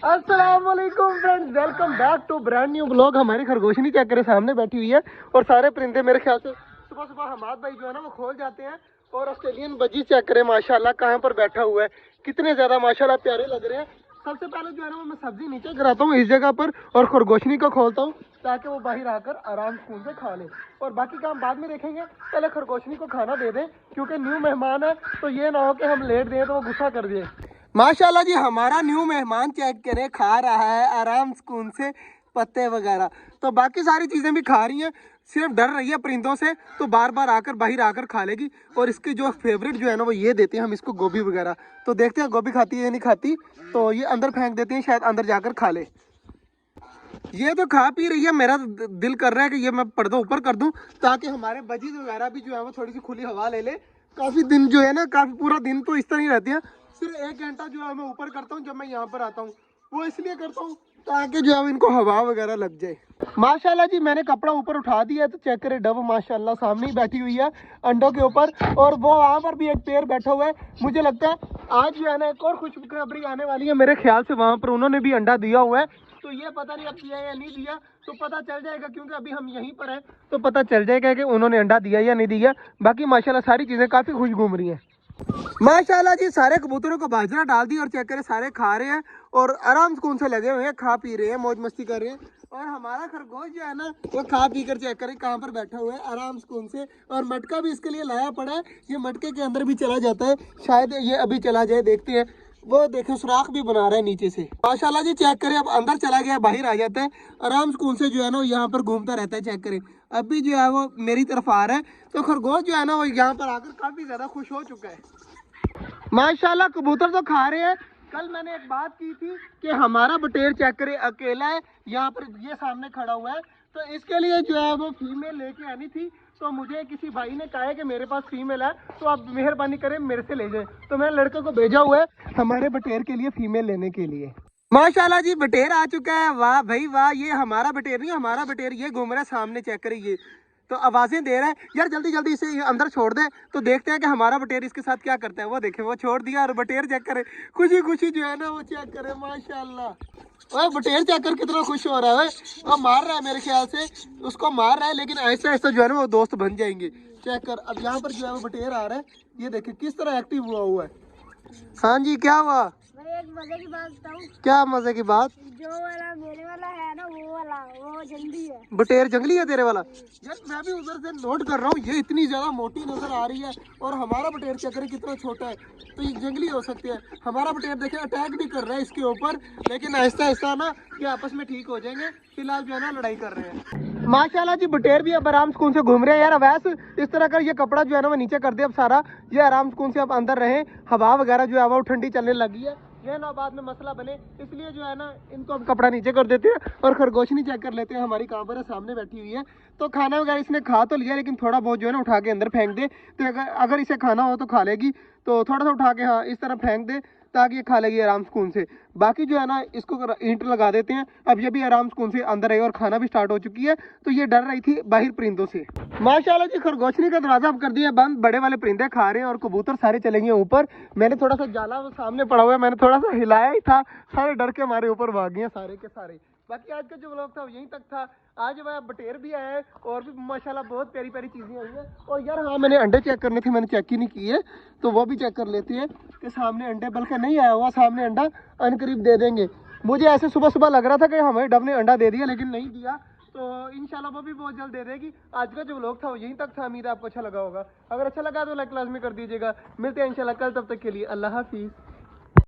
अस्सलाम वालेकुम friends, welcome back to brand new blog. हमारी खरगोशनी चेक करें सामने बैठी हुई है और सारे परिंदे मेरे ख्याल से सुबह सुबह हमाद भाई जो है ना वो खोल जाते हैं। और ऑस्ट्रेलियन बजी चेक करें माशाल्लाह कहाँ पर बैठा हुआ है, कितने ज़्यादा माशाल्लाह प्यारे लग रहे हैं। सबसे पहले जो है ना वो मैं सब्जी नीचे गिराता हूँ इस जगह पर और खरगोशनी को खोलता हूँ ताकि वो बाहर आकर आराम सुकून से खा ले। और बाकी काम बाद में देखेंगे, पहले खरगोशनी को खाना दे दें क्योंकि न्यू मेहमान है, तो ये ना हो कि हम लेट दें तो वो गुस्सा कर दिए। माशाल्लाह जी, हमारा न्यू मेहमान चेक करें खा रहा है आराम सुकून से पत्ते वगैरह, तो बाकी सारी चीज़ें भी खा रही हैं, सिर्फ डर रही है परिंदों से, तो बार बार आकर बाहर आकर खा लेगी। और इसकी जो फेवरेट जो है ना वो ये देते हैं हम इसको गोभी वगैरह, तो देखते हैं गोभी खाती है या नहीं खाती। तो ये अंदर फेंक देते हैं, शायद अंदर जाकर खा ले। ये तो खा पी रही है, मेरा दिल कर रहा है कि ये मैं पर्दा ऊपर कर दूं ताकि हमारे बजीज वगैरह भी जो है वो थोड़ी सी खुली हवा ले ले। काफ़ी दिन जो है ना, काफ़ी पूरा दिन तो इस तरह ही रहती है, सिर्फ 1 घंटा जो है मैं ऊपर करता हूँ जब मैं यहाँ पर आता हूँ, वो इसलिए करता हूँ ताकि जो है इनको हवा वगैरह लग जाए। माशाल्लाह जी, मैंने कपड़ा ऊपर उठा दिया तो चेक करें डब माशाल्लाह सामने ही बैठी हुई है अंडों के ऊपर, और वो वहाँ पर भी एक पेड़ बैठा हुआ है। मुझे लगता है आज जो है ना एक और खुशखबरी आने वाली है, मेरे ख्याल से वहाँ पर उन्होंने भी अंडा दिया हुआ है, तो ये पता नहीं अब दिया या नहीं दिया, तो पता चल जाएगा क्योंकि अभी हम यहीं पर हैं, तो पता चल जाएगा कि उन्होंने अंडा दिया या नहीं दिया। बाकी माशाल्लाह सारी चीज़ें काफ़ी खुश घूम रही हैं। माशाल्लाह जी, सारे कबूतरों को बाजरा डाल दी और चेक करें सारे खा रहे हैं और आराम सुकून से लगे हुए हैं, खा पी रहे हैं, मौज मस्ती कर रहे हैं। और हमारा खरगोश जो है ना वो खा पी कर चेक करें कहाँ पर बैठा हुआ है आराम सुकून से, और मटका भी इसके लिए लाया पड़ा है, ये मटके के अंदर भी चला जाता है, शायद ये अभी चला जाए, देखते हैं। वो देखें सुराख भी बना रहा है नीचे से। माशाल्लाह जी, चेक करें अब अंदर चला गया, बाहर आ जाता है, आराम सुकून से जो है ना यहाँ पर घूमता रहता है। चेक करें अभी जो है वो मेरी तरफ आ रहा है, तो खरगोश जो है ना वो यहाँ पर आकर काफ़ी ज़्यादा खुश हो चुका है। माशाल्लाह कबूतर तो खा रहे हैं। कल मैंने एक बात की थी कि हमारा बटेर चेक करे अकेला है, यहाँ पर ये सामने खड़ा हुआ है, तो इसके लिए जो है वो फीमेल लेके आनी थी। तो मुझे किसी भाई ने कहा है कि मेरे पास फीमेल है, तो आप मेहरबानी करें मेरे से ले जाएं, तो मैंने लड़के को भेजा हुआ है हमारे बटेर के लिए फीमेल लेने के लिए। माशाल्लाह जी, बटेर आ चुका है, वाह भाई वाह। ये हमारा बटेर नहीं, हमारा बटेर ये घूम रहा है सामने, चेक करिए, तो आवाज़ें दे रहा है। यार जल्दी जल्दी इसे अंदर छोड़ दे, तो देखते हैं कि हमारा बटेर इसके साथ क्या करता है। वो देखे वो छोड़ दिया और बटेर चेक करे खुशी खुशी जो है ना वो चेक करे माशाल्लाह। ओए बटेर चेक कर कितना खुश हो रहा है, वो मार रहा है मेरे ख्याल से, उसको मार रहा है, लेकिन ऐसा ऐसा जो है ना वो दोस्त बन जाएंगे। चेक कर अब यहाँ पर जो है वो बटेर आ रहा है, ये देखे किस तरह एक्टिव हुआ है। हाँ जी, क्या हुआ? एक मजे की बात बताऊं? क्या मजे की बात? जो वाला मेरे वाला है ना वो वाला वो जंगली है। बटेर जंगली है तेरे वाला? यार मैं भी उधर से नोट कर रहा हूँ, ये इतनी ज्यादा मोटी नजर आ रही है और हमारा बटेर चक्कर कितना छोटा है, तो ये जंगली हो सकती है। हमारा बटेर देखे अटैक भी कर रहा है इसके ऊपर, लेकिन ऐसा ऐसा ना कि आपस में ठीक हो जाएंगे, फिलहाल जो है ना लड़ाई कर रहे हैं। माशाल्लाह जी, बटेर भी अब आराम सुकून से घूम रहे हैं। यार अवैस इस तरह का ये कपड़ा जो है ना वो नीचे कर दे अब सारा, ये आराम सुकून से अब अंदर रहे, हवा वगैरह जो है वो ठंडी चलने लगी है, ये ना बाद में मसला बने, इसलिए जो है ना इनको अब कपड़ा नीचे कर देते हैं और खरगोशनी चेक कर लेते हैं हमारी कहाँ पर है, सामने बैठी हुई है। तो खाना वगैरह इसने खा तो लिया, लेकिन थोड़ा बहुत जो है ना उठा के अंदर फेंक दे, तो अगर इसे खाना हो तो खा लेगी, तो थोड़ा सा उठा के हाँ इस तरह फेंक दे ताकि ये खा लेगी आराम सुकून से। बाकी जो है ना इसको ईंट लगा देते हैं, अब ये भी आराम सुकून से अंदर है और खाना भी स्टार्ट हो चुकी है, तो ये डर रही थी बाहर परिंदों से। माशाल्लाह जी, खरगोशनी का दरवाजा अब कर दिया बंद, बड़े वाले परिंदे खा रहे हैं और कबूतर सारे चले गए ऊपर। मैंने थोड़ा सा जाला वो सामने पड़ा हुआ है, मैंने थोड़ा सा हिलाया ही था, सारे डर के हमारे ऊपर भाग गए सारे के सारे। बाकी आज का जो व्लॉग था यहीं तक था। आज वह बटेर भी आया है और भी माशाल्लाह बहुत प्यारी प्यारी चीज़ें आई हैं। और यार हाँ, मैंने अंडे चेक करने थे, मैंने चेक ही नहीं किए, तो वो भी चेक कर लेते हैं कि सामने अंडे, बल्कि नहीं आया हुआ सामने अंडा, अनकरीब दे देंगे। मुझे ऐसे सुबह सुबह लग रहा था कि हमारे डब ने अंडा दे दिया, लेकिन नहीं दिया, तो इंशाल्लाह वो भी बहुत जल्द दे देगी। आज का जो व्लॉग था वो यहीं तक था, उम्मीद है आपको अच्छा लगा होगा। अगर अच्छा लगा तो लाइक लाजमी कर दीजिएगा। मिलते हैं इंशाल्लाह कल, तब तक के लिए अल्लाह हाफिज़।